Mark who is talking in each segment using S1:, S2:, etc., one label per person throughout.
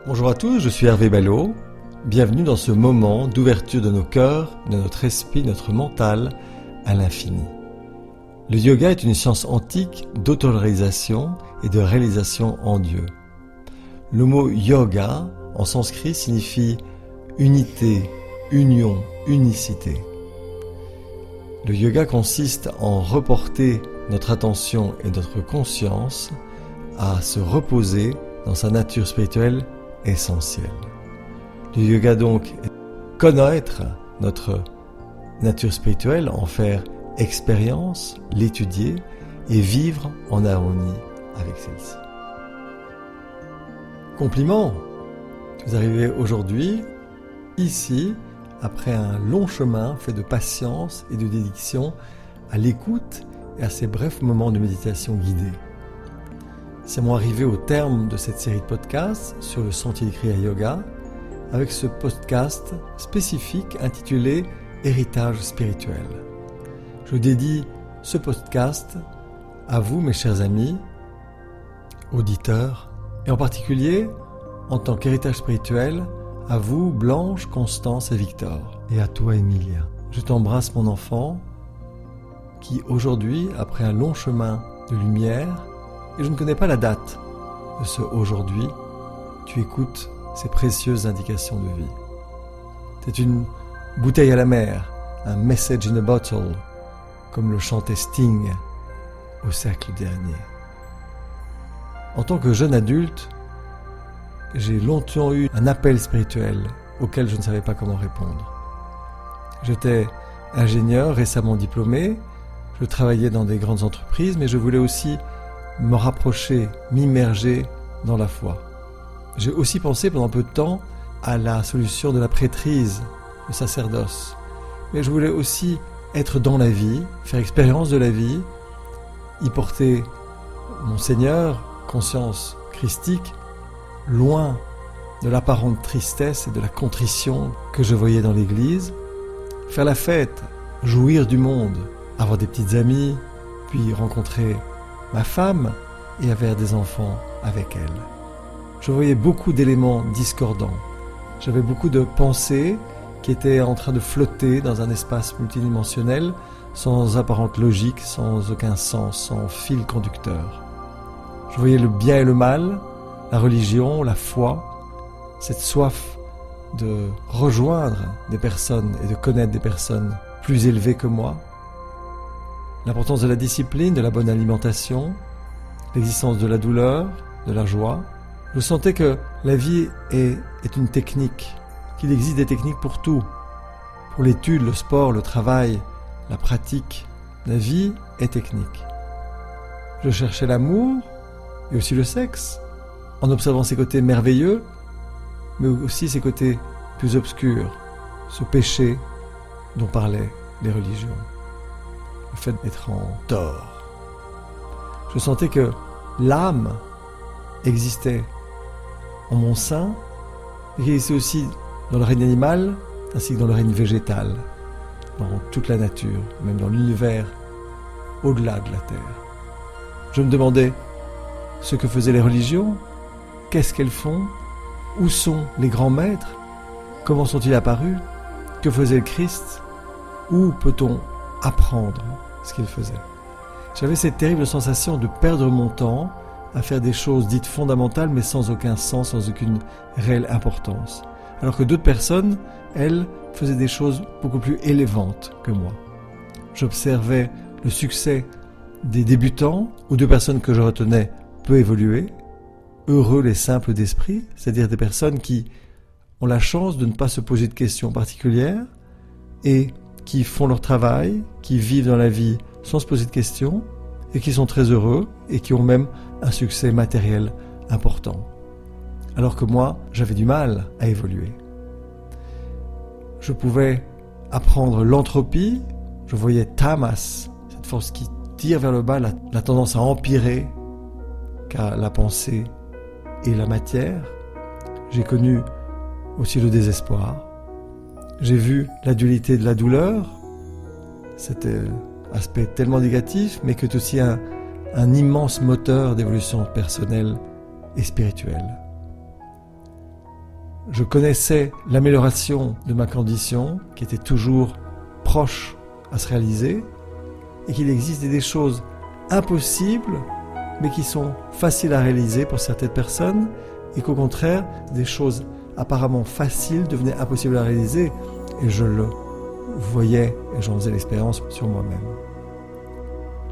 S1: Bonjour à tous, je suis Hervé Ballot. Bienvenue dans ce moment d'ouverture de nos cœurs, de notre esprit, notre mental à l'infini. Le yoga est une science antique d'autoréalisation et de réalisation en Dieu. Le mot yoga en sanskrit signifie unité, union, unicité. Le yoga consiste en reporter notre attention et notre conscience à se reposer dans sa nature spirituelle essentielle. Le yoga donc est connaître notre nature spirituelle, en faire expérience, l'étudier et vivre en harmonie avec celle-ci. Compliment, vous arrivez aujourd'hui, ici, après un long chemin fait de patience et de dédication à l'écoute et à ces brefs moments de méditation guidée. Nous sommes arrivés au terme de cette série de podcasts sur le sentier du Kriya Yoga avec ce podcast spécifique intitulé « Héritage spirituel ». Je dédie ce podcast à vous, mes chers amis, auditeurs, et en particulier, en tant qu'héritage spirituel, à vous, Blanche, Constance et Victor, et à toi, Emilia. Je t'embrasse, mon enfant, qui aujourd'hui, après un long chemin de lumière, et je ne connais pas la date de ce aujourd'hui, tu écoutes ces précieuses indications de vie. C'est une bouteille à la mer, un message in a bottle, comme le chantait Sting au siècle dernier. En tant que jeune adulte, j'ai longtemps eu un appel spirituel auquel je ne savais pas comment répondre. J'étais ingénieur récemment diplômé, je travaillais dans des grandes entreprises, mais je voulais aussi me rapprocher, m'immerger dans la foi. J'ai aussi pensé pendant peu de temps à la solution de la prêtrise, le sacerdoce. Mais je voulais aussi être dans la vie, faire expérience de la vie, y porter mon Seigneur, conscience christique, loin de l'apparente tristesse et de la contrition que je voyais dans l'église, faire la fête, jouir du monde, avoir des petites amies, puis rencontrer ma femme et avoir des enfants avec elle. Je voyais beaucoup d'éléments discordants. J'avais beaucoup de pensées qui étaient en train de flotter dans un espace multidimensionnel sans apparente logique, sans aucun sens, sans fil conducteur. Je voyais le bien et le mal, la religion, la foi, cette soif de rejoindre des personnes et de connaître des personnes plus élevées que moi, l'importance de la discipline, de la bonne alimentation, l'existence de la douleur, de la joie. Je sentais que la vie est une technique, qu'il existe des techniques pour tout. Pour l'étude, le sport, le travail, la pratique. La vie est technique. Je cherchais l'amour et aussi le sexe, en observant ses côtés merveilleux, mais aussi ses côtés plus obscurs, ce péché dont parlaient les religions. Le fait d'être en tort. Je sentais que l'âme existait en mon sein et qu'elle existait aussi dans le règne animal ainsi que dans le règne végétal, dans toute la nature, même dans l'univers au-delà de la terre. Je me demandais ce que faisaient les religions, qu'est-ce qu'elles font, où sont les grands maîtres, comment sont-ils apparus, que faisait le Christ, où peut-on apprendre ce qu'il faisait. J'avais cette terrible sensation de perdre mon temps à faire des choses dites fondamentales mais sans aucun sens, sans aucune réelle importance. Alors que d'autres personnes, elles, faisaient des choses beaucoup plus élévantes que moi. J'observais le succès des débutants ou de personnes que je retenais peu évoluées, heureux les simples d'esprit, c'est-à-dire des personnes qui ont la chance de ne pas se poser de questions particulières et qui font leur travail, qui vivent dans la vie sans se poser de questions et qui sont très heureux et qui ont même un succès matériel important. Alors que moi, j'avais du mal à évoluer. Je pouvais apprendre l'entropie, je voyais tamas, cette force qui tire vers le bas, la tendance à empirer qu'a la pensée et la matière. J'ai connu aussi le désespoir. J'ai vu la dualité de la douleur, cet aspect tellement négatif, mais qui est aussi un immense moteur d'évolution personnelle et spirituelle. je connaissais l'amélioration de ma condition, qui était toujours proche à se réaliser, et qu'il existe des choses impossibles, mais qui sont faciles à réaliser pour certaines personnes, et qu'au contraire, des choses apparemment faciles devenaient impossibles à réaliser, et je le voyais et j'en faisais l'expérience sur moi-même.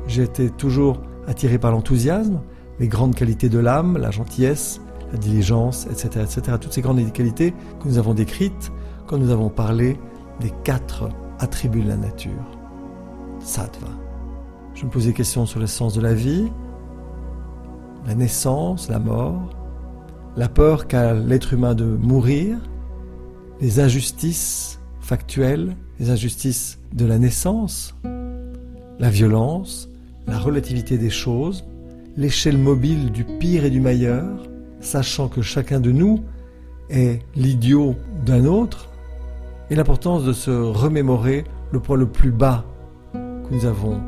S1: J'ai été toujours attiré par l'enthousiasme, les grandes qualités de l'âme, la gentillesse, la diligence, etc., etc. Toutes ces grandes qualités que nous avons décrites quand nous avons parlé des 4 attributs de la nature. Sattva. Je me posais des questions sur le sens de la vie, la naissance, la mort, la peur qu'a l'être humain de mourir, les injustices factuelles, les injustices de la naissance, la violence, la relativité des choses, l'échelle mobile du pire et du meilleur, sachant que chacun de nous est l'idiot d'un autre, et l'importance de se remémorer le point le plus bas que nous avons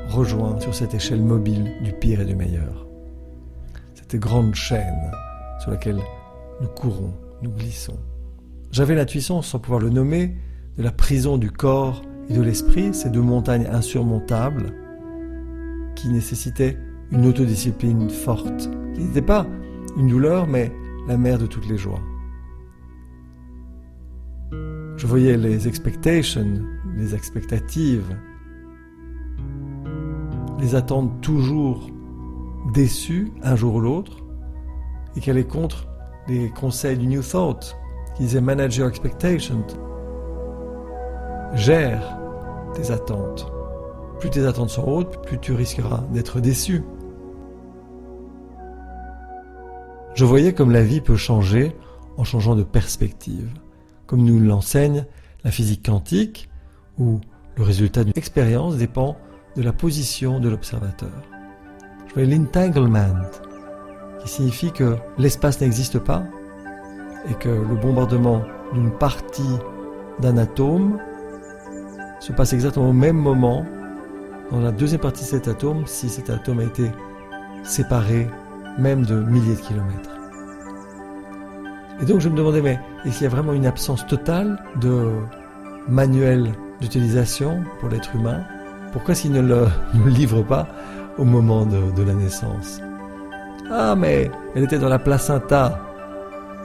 S1: rejoint sur cette échelle mobile du pire et du meilleur. Cette grande chaîne sur laquelle nous courons, nous glissons. J'avais l'intuition, sans pouvoir le nommer, de la prison du corps et de l'esprit, ces 2 montagnes insurmontables qui nécessitaient une autodiscipline forte, qui n'était pas une douleur, mais la mère de toutes les joies. Je voyais les expectations, les expectatives, les attentes toujours déçues un jour ou l'autre, et qui allaient contre les conseils du New Thought, qui disait « Manage your expectations ». Gère tes attentes. Plus tes attentes sont hautes, plus tu risqueras d'être déçu. Je voyais comme la vie peut changer en changeant de perspective, comme nous l'enseigne la physique quantique, où le résultat d'une expérience dépend de la position de l'observateur. Je voyais l'entanglement, qui signifie que l'espace n'existe pas et que le bombardement d'une partie d'un atome se passe exactement au même moment dans la deuxième partie de cet atome, si cet atome a été séparé même de milliers de kilomètres. Et donc je me demandais, mais est-ce qu'il y a vraiment une absence totale de manuel d'utilisation pour l'être humain? Pourquoi est-ce qu'il ne le livre pas au moment de la naissance? Ah, mais elle était dans la placenta.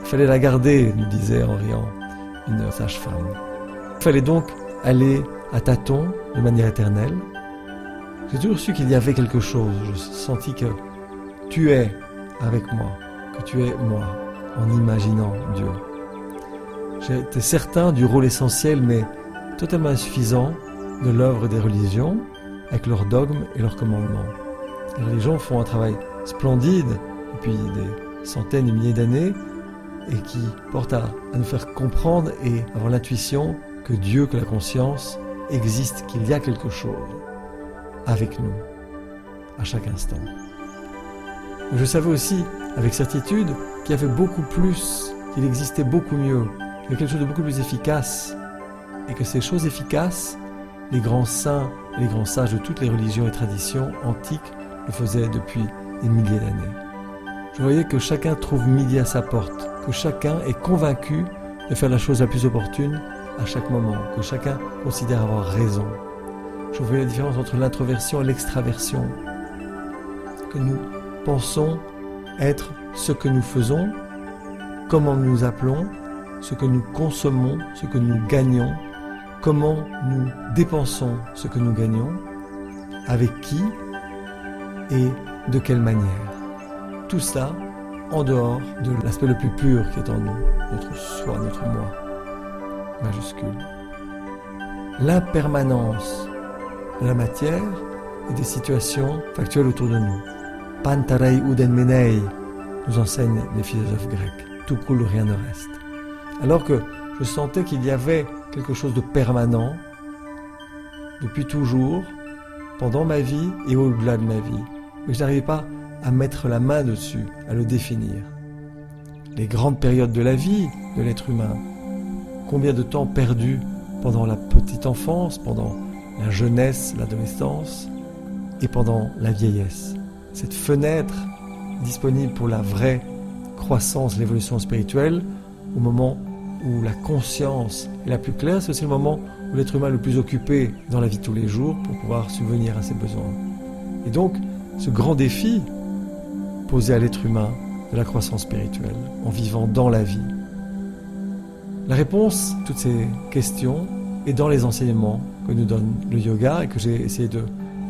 S1: Il fallait la garder, nous disait en riant une sage-femme. Il fallait donc aller à tâtons de manière éternelle. J'ai toujours su qu'il y avait quelque chose. Je sentis que tu es avec moi, que tu es moi, en imaginant Dieu. J'étais certain du rôle essentiel, mais totalement insuffisant, de l'œuvre des religions, avec leurs dogmes et leurs commandements. Les religions font un travail splendide, depuis des centaines de milliers d'années, et qui porte à nous faire comprendre et avoir l'intuition que Dieu, que la conscience existe, qu'il y a quelque chose avec nous, à chaque instant. Mais je savais aussi, avec certitude, qu'il y avait beaucoup plus, qu'il existait beaucoup mieux, qu'il y avait quelque chose de beaucoup plus efficace, et que ces choses efficaces, les grands saints et les grands sages de toutes les religions et traditions antiques le faisaient depuis des milliers d'années. Je voyais que chacun trouve midi à sa porte, que chacun est convaincu de faire la chose la plus opportune à chaque moment, que chacun considère avoir raison. Je voyais la différence entre l'introversion et l'extraversion, que nous pensons être ce que nous faisons, comment nous nous appelons, ce que nous consommons, ce que nous gagnons, comment nous dépensons ce que nous gagnons, avec qui et de quelle manière. Tout ça en dehors de l'aspect le plus pur qui est en nous, notre soi, notre moi, majuscule. L'impermanence de la matière et des situations factuelles autour de nous. Pantarei uden menei, nous enseignent les philosophes grecs. Tout coule, rien ne reste. Alors que je sentais qu'il y avait quelque chose de permanent, depuis toujours, pendant ma vie et au-delà de ma vie. Mais je n'arrivais pas à mettre la main dessus, à le définir. Les grandes périodes de la vie de l'être humain, combien de temps perdu pendant la petite enfance, pendant la jeunesse, l'adolescence et pendant la vieillesse. Cette fenêtre disponible pour la vraie croissance, l'évolution spirituelle, au moment où la conscience est la plus claire, c'est aussi le moment où l'être humain est le plus occupé dans la vie de tous les jours pour pouvoir subvenir à ses besoins. Et donc, ce grand défi posé à l'être humain de la croissance spirituelle, en vivant dans la vie. La réponse à toutes ces questions est dans les enseignements que nous donne le yoga et que j'ai essayé de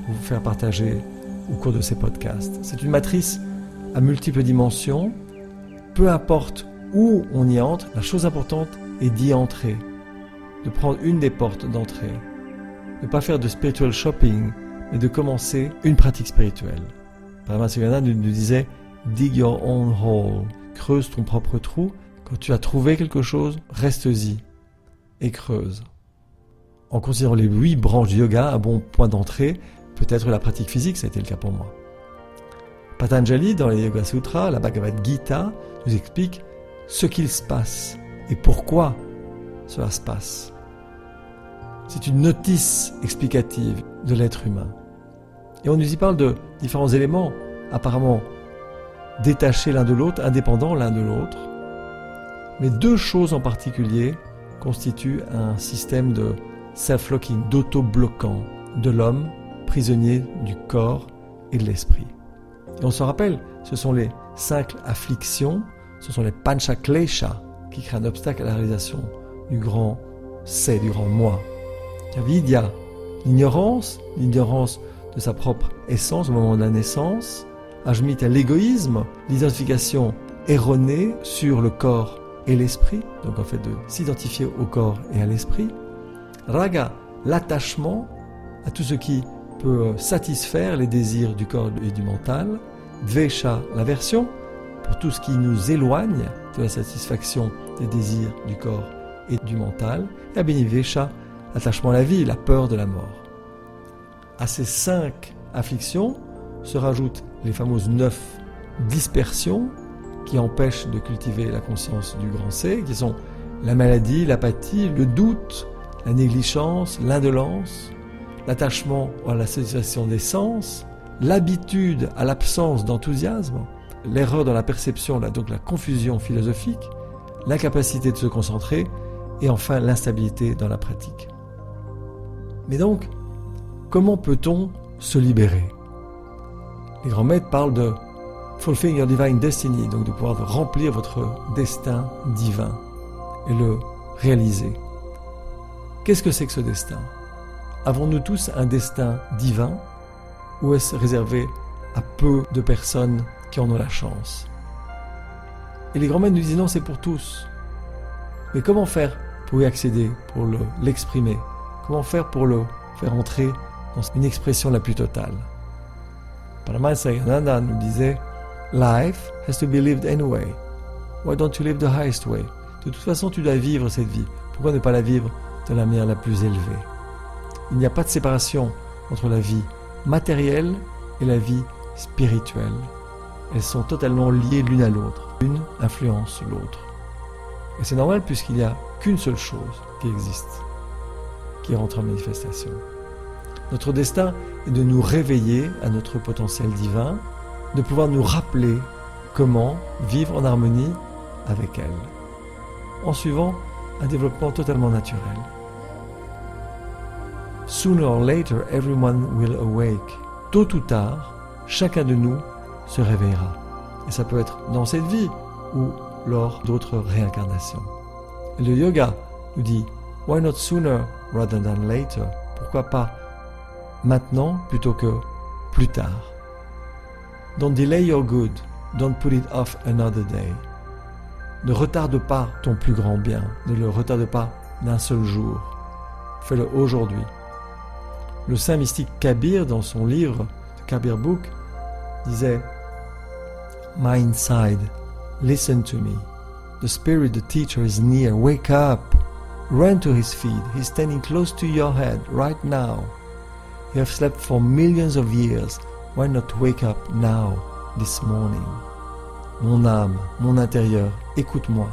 S1: vous faire partager au cours de ces podcasts. C'est une matrice à multiples dimensions. Peu importe où on y entre, la chose importante est d'y entrer, de prendre une des portes d'entrée, de ne pas faire de spiritual shopping, mais de commencer une pratique spirituelle. Paramahansa Yogananda nous disait « Dig your own hole », creuse ton propre trou. Quand tu as trouvé quelque chose, reste-y et creuse. En considérant les 8 branches du yoga, un bon point d'entrée peut être la pratique physique, ça a été le cas pour moi. Patanjali, dans les Yoga Sutras, la Bhagavad Gita, nous explique ce qu'il se passe et pourquoi cela se passe. C'est une notice explicative de l'être humain. Et on nous y parle de différents éléments, apparemment détachés l'un de l'autre, indépendants l'un de l'autre. Mais 2 choses en particulier constituent un système de self-locking, d'auto-bloquant de l'homme, prisonnier du corps et de l'esprit. Et on se rappelle, ce sont les 5 afflictions, ce sont les pancha klesha qui créent un obstacle à la réalisation du grand c'est, du grand moi. Avidya, l'ignorance de sa propre essence au moment de la naissance. Ajmita, l'égoïsme, l'identification erronée sur le corps et l'esprit, donc en fait de s'identifier au corps et à l'esprit. Raga, l'attachement à tout ce qui peut satisfaire les désirs du corps et du mental. Dvesha, l'aversion pour tout ce qui nous éloigne de la satisfaction des désirs du corps et du mental. Et Abhinivesha, l'attachement à la vie, la peur de la mort. À ces 5 afflictions se rajoutent les fameuses 9 dispersions qui empêchent de cultiver la conscience du grand C, qui sont la maladie, l'apathie, le doute, la négligence, l'indolence, l'attachement à la satisfaction des sens, l'habitude à l'absence d'enthousiasme, l'erreur dans la perception, donc la confusion philosophique, l'incapacité de se concentrer et enfin l'instabilité dans la pratique. Mais donc, comment peut-on se libérer ? Les grands maîtres parlent de fulfilling your divine destiny, donc de pouvoir remplir votre destin divin et le réaliser. Qu'est-ce que c'est que ce destin ? Avons-nous tous un destin divin ou est-ce réservé à peu de personnes qui en ont la chance ? Et les grands maîtres nous disent non, c'est pour tous. Mais comment faire pour y accéder, pour l'exprimer ? Comment faire pour le faire entrer dans une expression la plus totale ? Paramahansa Yogananda nous disait « Life has to be lived anyway. Why don't you live the highest way ?» De toute façon, tu dois vivre cette vie. Pourquoi ne pas la vivre de la manière la plus élevée ? Il n'y a pas de séparation entre la vie matérielle et la vie spirituelle. Elles sont totalement liées l'une à l'autre. L'une influence l'autre. Et c'est normal puisqu'il n'y a qu'une seule chose qui existe, qui rentre en manifestation. Notre destin est de nous réveiller à notre potentiel divin, de pouvoir nous rappeler comment vivre en harmonie avec elle, en suivant un développement totalement naturel. Sooner or later, everyone will awake. Tôt ou tard, chacun de nous se réveillera. Et ça peut être dans cette vie ou lors d'autres réincarnations. Et le yoga nous dit « Why not sooner rather than later ?» Pourquoi pas maintenant plutôt que plus tard. Don't delay your good, don't put it off another day. Ne retarde pas ton plus grand bien, ne le retarde pas d'un seul jour. Fais-le aujourd'hui. Le saint mystique Kabir, dans son livre, The Kabir Book, disait « My inside, listen to me. The spirit, the teacher is near. Wake up. Run to his feet. He's standing close to your head right now. You have slept for millions of years. Why not wake up now, this morning? » Mon âme, mon intérieur, écoute-moi.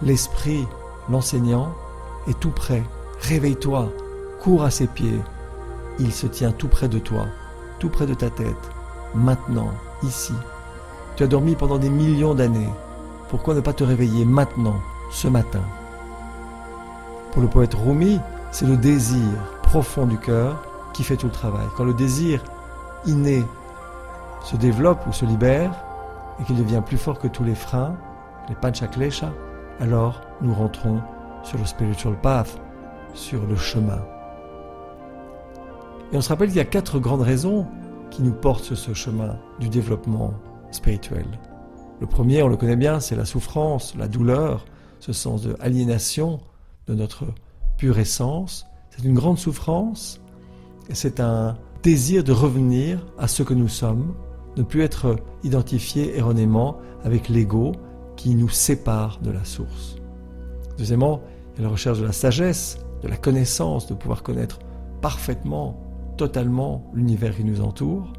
S1: L'esprit, l'enseignant, est tout près. Réveille-toi, cours à ses pieds. Il se tient tout près de toi, tout près de ta tête, maintenant, ici. Tu as dormi pendant des millions d'années. Pourquoi ne pas te réveiller maintenant, ce matin. Pour le poète Rumi, c'est le désir profond du cœur qui fait tout le travail. Quand le désir inné se développe ou se libère et qu'il devient plus fort que tous les freins, les panchaklesha, alors nous rentrons sur le spiritual path, sur le chemin. Et on se rappelle qu'il y a 4 grandes raisons qui nous portent sur ce chemin du développement spirituel. Le premier, on le connaît bien, c'est la souffrance, la douleur, ce sens de aliénation de notre pure essence. C'est une grande souffrance et c'est un désir de revenir à ce que nous sommes, de ne plus être identifié erronément avec l'ego qui nous sépare de la source. Deuxièmement, il y a la recherche de la sagesse, de la connaissance, de pouvoir connaître parfaitement, totalement l'univers qui nous entoure.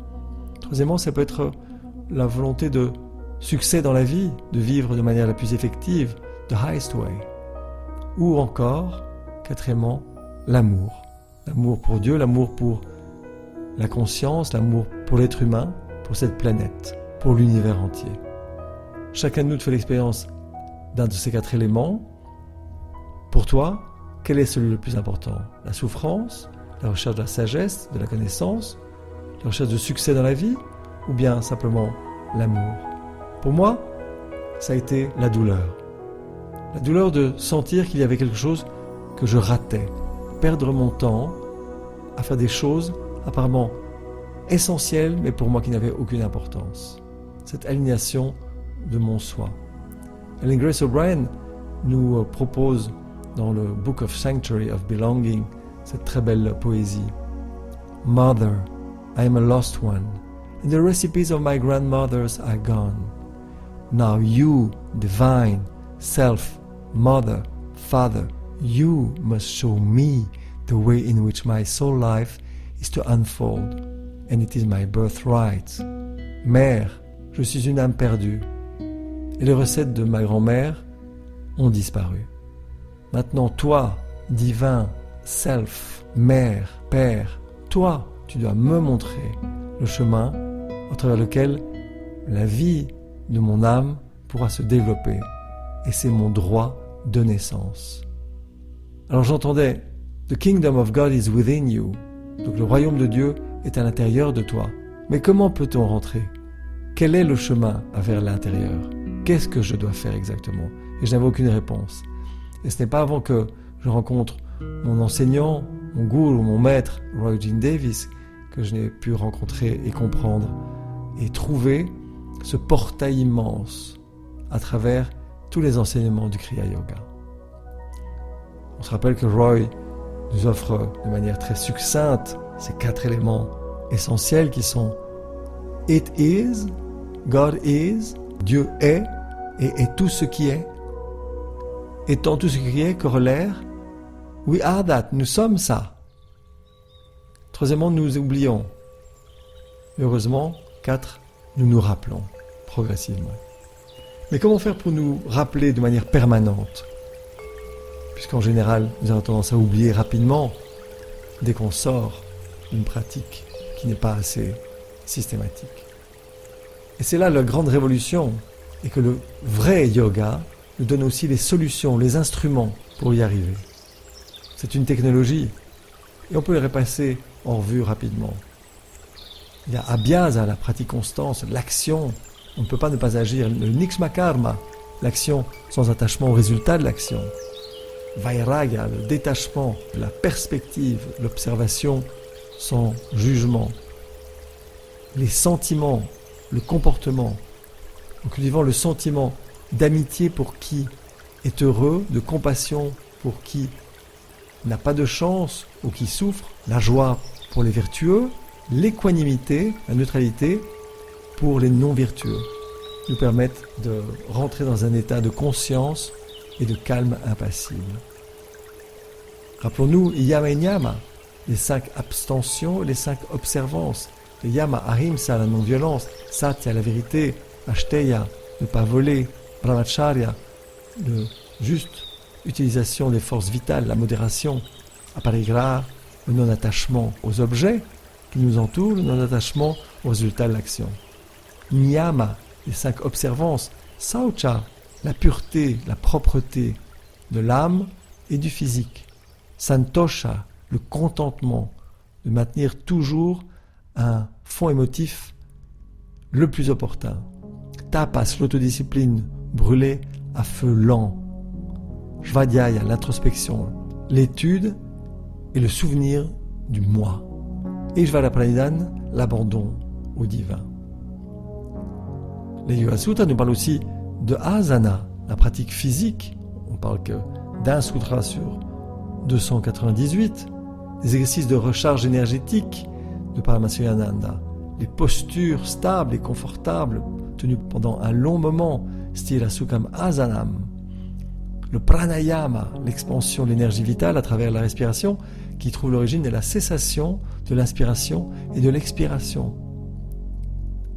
S1: Troisièmement, ça peut être la volonté de succès dans la vie, de vivre de manière la plus effective, the highest way. Ou encore, quatrièmement, l'amour. L'amour pour Dieu, l'amour pour la conscience, l'amour pour l'être humain, pour cette planète, pour l'univers entier. Chacun de nous fait l'expérience d'un de ces 4 éléments. Pour toi, quel est celui le plus important? La souffrance, la recherche de la sagesse, de la connaissance, la recherche de succès dans la vie, ou bien simplement l'amour? Pour moi, ça a été la douleur. La douleur de sentir qu'il y avait quelque chose que je ratais, perdre mon temps à faire des choses apparemment essentielles, mais pour moi qui n'avaient aucune importance. Cette aliénation de mon soi. Ellen Grace O'Brien nous propose dans le Book of Sanctuary of Belonging cette très belle poésie. Mother, I am a lost one, and the recipes of my grandmothers are gone. Now you, divine self, mother, father, you must show me the way in which my soul life is to unfold, and it is my birthright. Mère, je suis une âme perdue, et les recettes de ma grand-mère ont disparu. Maintenant, toi, divin, self, mère, père, toi, tu dois me montrer le chemin au travers lequel la vie de mon âme pourra se développer, et c'est mon droit de naissance. Alors j'entendais « The kingdom of God is within you », donc le royaume de Dieu est à l'intérieur de toi. Mais comment peut-on rentrer? Quel est le chemin vers l'intérieur? Qu'est-ce que je dois faire exactement? Et je n'avais aucune réponse. Et ce n'est pas avant que je rencontre mon enseignant, mon gourou, mon maître, Roy Eugene Davis, que je n'ai pu rencontrer et comprendre et trouver ce portail immense à travers tous les enseignements du Kriya Yoga. On se rappelle que Roy nous offre de manière très succincte ces 4 éléments essentiels qui sont It is, God is, Dieu est et est tout ce qui est. Étant tout ce qui est corollaire, we are that, nous sommes ça. Troisièmement, nous oublions. Heureusement, 4, nous nous rappelons progressivement. Mais comment faire pour nous rappeler de manière permanente? Puisqu'en général, nous avons tendance à oublier rapidement dès qu'on sort d'une pratique qui n'est pas assez systématique. Et c'est là la grande révolution, et que le vrai yoga nous donne aussi les solutions, les instruments pour y arriver. C'est une technologie, et on peut les repasser en revue rapidement. Il y a abhyasa, la pratique constante, l'action. On ne peut pas ne pas agir. Le nikshma karma, l'action sans attachement au résultat de l'action. Vairagya, le détachement, la perspective, l'observation sans jugement. Les sentiments, le comportement. En cultivant le sentiment d'amitié pour qui est heureux, de compassion pour qui n'a pas de chance ou qui souffre, la joie pour les vertueux, l'équanimité, la neutralité pour les non-vertueux, nous permettent de rentrer dans un état de conscience et de calme impassible. Rappelons-nous Yama et Niyama, les 5 abstentions et les 5 observances. Le Yama, Ahimsa, la non-violence, Satya, la vérité, Ashteya, ne pas voler, Brahmacharya, la juste utilisation des forces vitales, la modération, Aparigraha, le non-attachement aux objets qui nous entourent, le non-attachement aux résultats de l'action. Niyama, les 5 observances, Saucha, la pureté, la propreté de l'âme et du physique. Santosha, le contentement, de maintenir toujours un fond émotif le plus opportun. Tapas, l'autodiscipline, brûlée à feu lent. Svadhyaya, l'introspection, l'étude et le souvenir du moi. Et Ishvara-pranidhana, l'abandon au divin. Les Yoga Sutras nous parlent aussi de asana, la pratique physique. On parle que d'un sutra sur 298, des exercices de recharge énergétique de Paramasuriyananda, les postures stables et confortables tenues pendant un long moment, style Sukham Asanam, le pranayama, l'expansion de l'énergie vitale à travers la respiration, qui trouve l'origine de la cessation de l'inspiration et de l'expiration.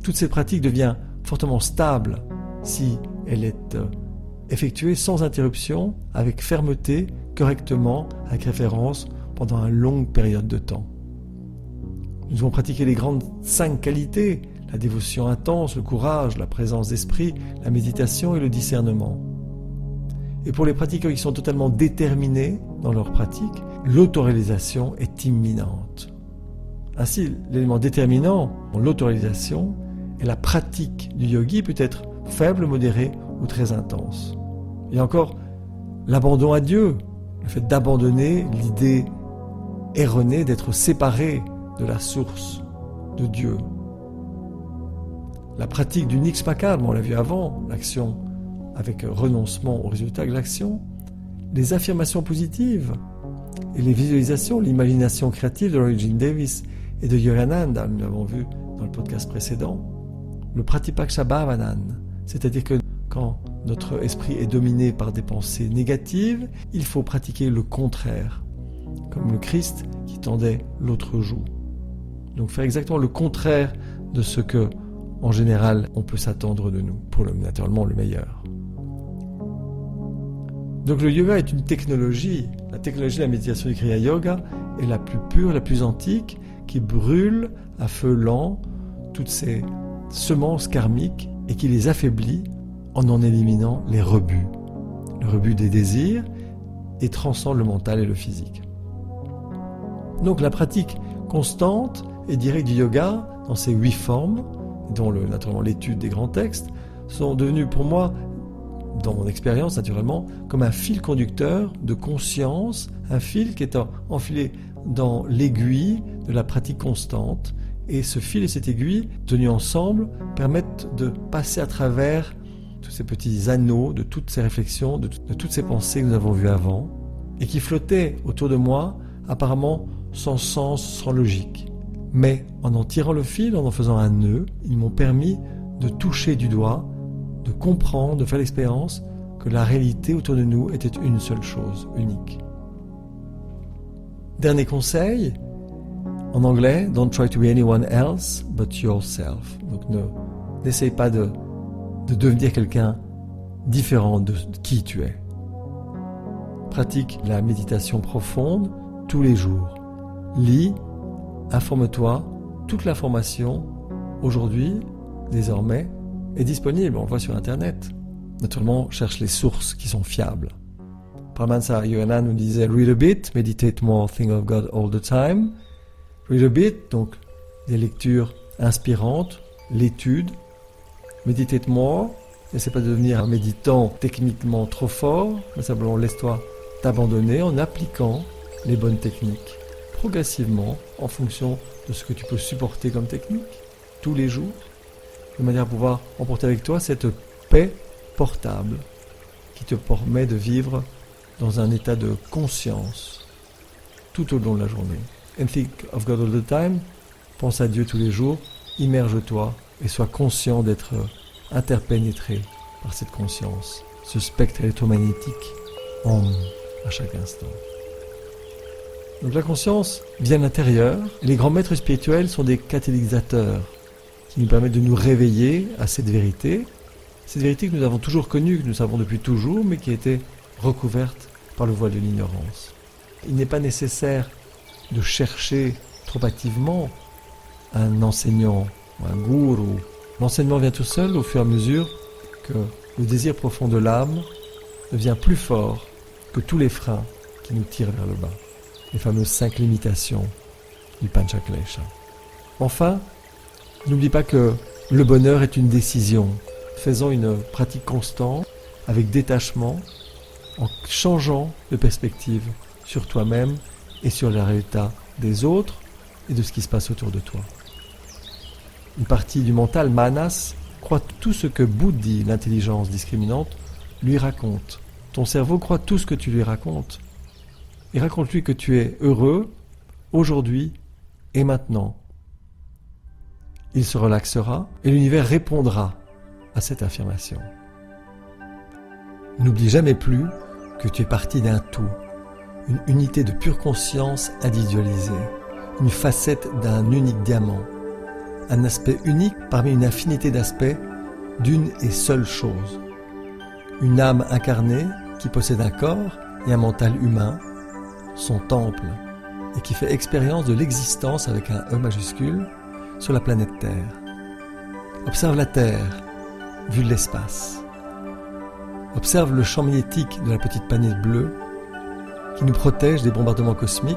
S1: Toute cette pratique devient fortement stable si elle est effectuée sans interruption, avec fermeté, correctement, avec référence, pendant une longue période de temps. Nous devons pratiquer les grandes 5 qualités, la dévotion intense, le courage, la présence d'esprit, la méditation et le discernement. Et pour les pratiquants qui sont totalement déterminés dans leur pratique, l'autoréalisation est imminente. Ainsi, l'élément déterminant dans l'autoréalisation est la pratique du yogi peut être faible, modérée ou très intense. Et encore, l'abandon à Dieu, le fait d'abandonner l'idée erronée d'être séparé de la source de Dieu. La pratique du nixmakar, on l'a vu avant, l'action avec renoncement au résultat de l'action, les affirmations positives et les visualisations, l'imagination créative de Eugene Davis et de Yogananda, nous l'avons vu dans le podcast précédent, le Pratipaksha Bhavanan, c'est-à-dire que quand notre esprit est dominé par des pensées négatives, il faut pratiquer le contraire, comme le Christ qui tendait l'autre joue. Donc faire exactement le contraire de ce que, en général, on peut s'attendre de nous, pour naturellement le meilleur. Donc le yoga est une technologie. La technologie de la méditation du Kriya Yoga est la plus pure, la plus antique, qui brûle à feu lent toutes ces semences karmiques et qui les affaiblit en éliminant les rebuts. Le rebut des désirs et transcende le mental et le physique. Donc la pratique constante et directe du yoga, dans ces 8 formes, dont naturellement l'étude des grands textes, sont devenues pour moi, dans mon expérience naturellement, comme un fil conducteur de conscience, un fil qui est enfilé dans l'aiguille de la pratique constante. Et ce fil et cette aiguille, tenus ensemble, permettent de passer à travers tous ces petits anneaux de toutes ces réflexions, de toutes ces pensées que nous avons vues avant, et qui flottaient autour de moi, apparemment sans sens, sans logique. Mais en tirant le fil, en faisant un nœud, ils m'ont permis de toucher du doigt, de comprendre, de faire l'expérience que la réalité autour de nous était une seule chose, unique. Dernier conseil, en anglais, don't try to be anyone else but yourself. Donc n'essaye pas de devenir quelqu'un différent de qui tu es. Pratique la méditation profonde tous les jours. Lis, informe-toi, toute l'information, aujourd'hui, désormais, est disponible, on le voit sur Internet. Naturellement, cherche les sources qui sont fiables. Paramahansa Yogananda nous disait « Read a bit, meditate more, think of God all the time ». Read a bit, donc des lectures inspirantes, l'étude. Meditate more, n'essaie pas de devenir un méditant techniquement trop fort, mais simplement laisse-toi t'abandonner en appliquant les bonnes techniques, progressivement, en fonction de ce que tu peux supporter comme technique, tous les jours, de manière à pouvoir emporter avec toi cette paix portable qui te permet de vivre dans un état de conscience tout au long de la journée. And think of God all the time, pense à Dieu tous les jours, immerge-toi et sois conscient d'être interpénétré par cette conscience, ce spectre électromagnétique à chaque instant. Donc la conscience vient de l'intérieur, et les grands maîtres spirituels sont des catalysateurs qui nous permettent de nous réveiller à cette vérité que nous avons toujours connue, que nous savons depuis toujours, mais qui a été recouverte par le voile de l'ignorance. Il n'est pas nécessaire de chercher trop hâtivement un enseignant, un gourou. L'enseignement vient tout seul au fur et à mesure que le désir profond de l'âme devient plus fort que tous les freins qui nous tirent vers le bas, les fameuses 5 limitations du Panchaklesha. Enfin, n'oublie pas que le bonheur est une décision. Faisons une pratique constante, avec détachement, en changeant de perspective sur toi-même et sur les résultats des autres et de ce qui se passe autour de toi. Une partie du mental, Manas, croit tout ce que Buddhi, l'intelligence discriminante, lui raconte. Ton cerveau croit tout ce que tu lui racontes. Et raconte-lui que tu es heureux, aujourd'hui et maintenant. Il se relaxera et l'univers répondra à cette affirmation. N'oublie jamais plus que tu es partie d'un tout, une unité de pure conscience individualisée, une facette d'un unique diamant, un aspect unique parmi une infinité d'aspects d'une et seule chose. Une âme incarnée qui possède un corps et un mental humain, son temple, et qui fait expérience de l'existence avec un E majuscule sur la planète Terre. Observe la Terre, vue de l'espace. Observe le champ magnétique de la petite planète bleue qui nous protège des bombardements cosmiques.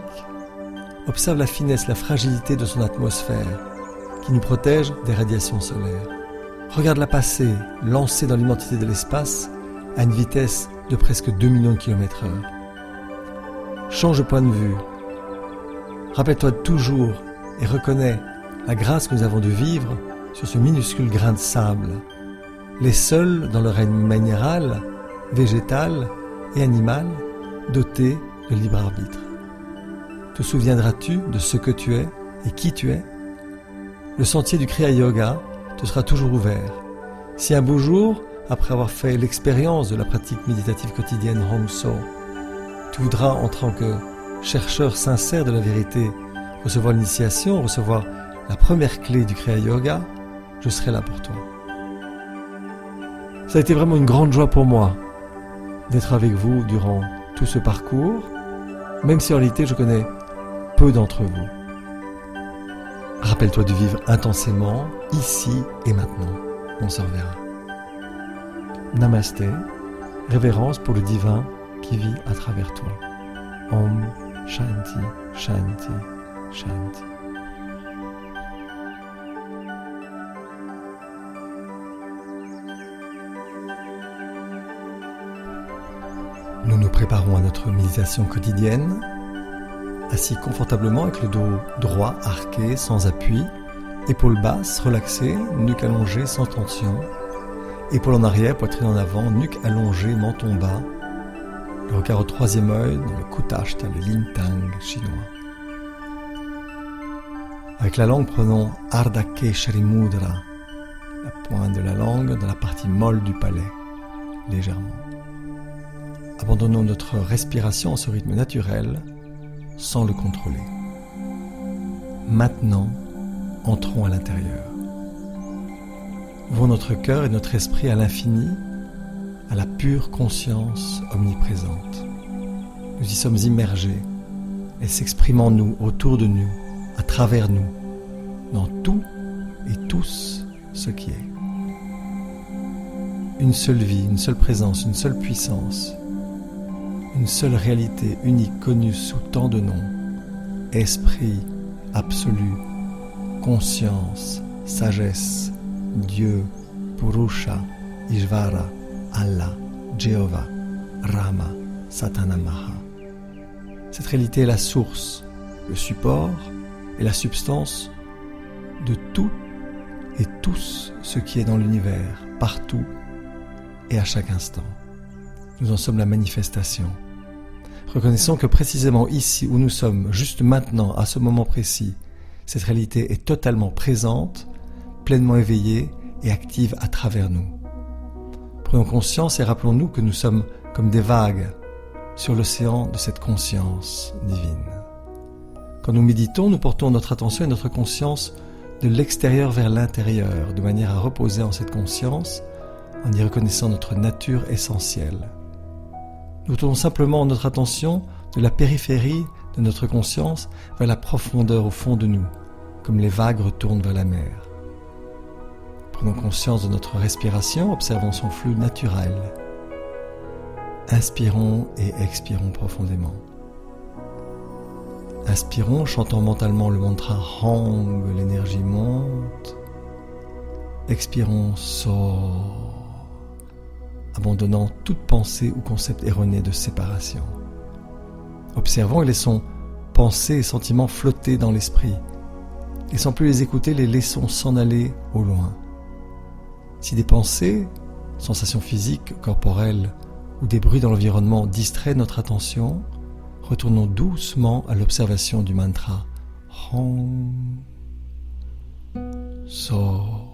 S1: Observe la finesse, la fragilité de son atmosphère qui nous protège des radiations solaires. Regarde-la passer, lancée dans l'immensité de l'espace à une vitesse de presque 2 millions de km/h. Change de point de vue. Rappelle-toi toujours et reconnais la grâce que nous avons de vivre sur ce minuscule grain de sable, les seuls dans le règne minéral, végétal et animal dotés de libre arbitre. Te souviendras-tu de ce que tu es et qui tu es? Le sentier du Kriya Yoga te sera toujours ouvert. Si un beau jour, après avoir fait l'expérience de la pratique méditative quotidienne Hong So, tu voudras, en tant que chercheur sincère de la vérité, recevoir l'initiation, recevoir la première clé du Kriya Yoga, je serai là pour toi. Ça a été vraiment une grande joie pour moi d'être avec vous durant tout ce parcours, même si en réalité je connais peu d'entre vous. Rappelle-toi de vivre intensément, ici et maintenant. On se reverra. Namasté, révérence pour le divin qui vit à travers toi. Om Shanti, Shanti, Shanti. Nous nous préparons à notre méditation quotidienne, assis confortablement avec le dos droit arqué, sans appui, épaules basses, relaxées, nuque allongée, sans tension, épaules en arrière, poitrine en avant, nuque allongée, menton bas, le regard au troisième œil dans le Kutashta, le Lintang chinois. Avec la langue, prenons Ardha Keshari Mudra, la pointe de la langue dans la partie molle du palais, légèrement. Abandonnons notre respiration à ce rythme naturel, sans le contrôler. Maintenant, entrons à l'intérieur. Ouvrons notre cœur et notre esprit à l'infini, à la pure conscience omniprésente. Nous y sommes immergés. Elle s'exprime en nous, autour de nous, à travers nous, dans tout et tous ce qui est. Une seule vie, une seule présence, une seule puissance, une seule réalité unique connue sous tant de noms. Esprit absolu, conscience, sagesse, Dieu, Purusha, Ishvara, Allah, Jéhovah, Rama, Satanamaha. Cette réalité est la source, le support et la substance de tout et tous ce qui est dans l'univers, partout et à chaque instant. Nous en sommes la manifestation. Reconnaissons que précisément ici où nous sommes, juste maintenant, à ce moment précis, cette réalité est totalement présente, pleinement éveillée et active à travers nous. Prenons conscience et rappelons-nous que nous sommes comme des vagues sur l'océan de cette conscience divine. Quand nous méditons, nous portons notre attention et notre conscience de l'extérieur vers l'intérieur, de manière à reposer en cette conscience, en y reconnaissant notre nature essentielle. Nous tournons simplement notre attention de la périphérie de notre conscience vers la profondeur au fond de nous, comme les vagues retournent vers la mer. Prenons conscience de notre respiration, observons son flux naturel. Inspirons et expirons profondément. Inspirons, chantons mentalement le mantra Hang, l'énergie monte. Expirons, sort, abandonnant toute pensée ou concept erroné de séparation. Observons et laissons pensées et sentiments flotter dans l'esprit. Et sans plus les écouter, les laissons s'en aller au loin. Si des pensées, sensations physiques, corporelles ou des bruits dans l'environnement distraient notre attention, retournons doucement à l'observation du mantra Hong So.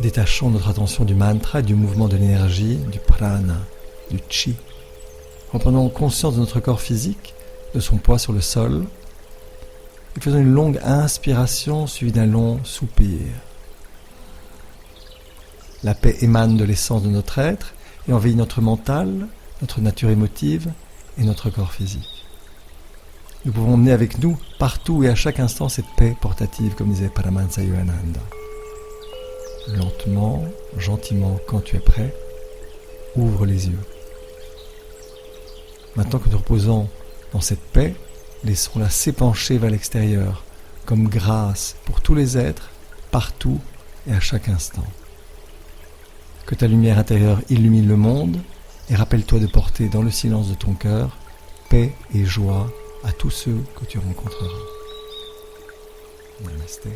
S1: Détachons notre attention du mantra et du mouvement de l'énergie, du prana, du chi. Reprenons conscience de notre corps physique, de son poids sur le sol, et faisons une longue inspiration suivie d'un long soupir. La paix émane de l'essence de notre être et envahit notre mental, notre nature émotive et notre corps physique. Nous pouvons emmener avec nous, partout et à chaque instant, cette paix portative, comme disait Paramahansa Yogananda. Lentement, gentiment, quand tu es prêt, ouvre les yeux. Maintenant que nous reposons dans cette paix, laissons-la s'épancher vers l'extérieur, comme grâce pour tous les êtres, partout et à chaque instant. Que ta lumière intérieure illumine le monde et rappelle-toi de porter dans le silence de ton cœur paix et joie à tous ceux que tu rencontreras. Namasté.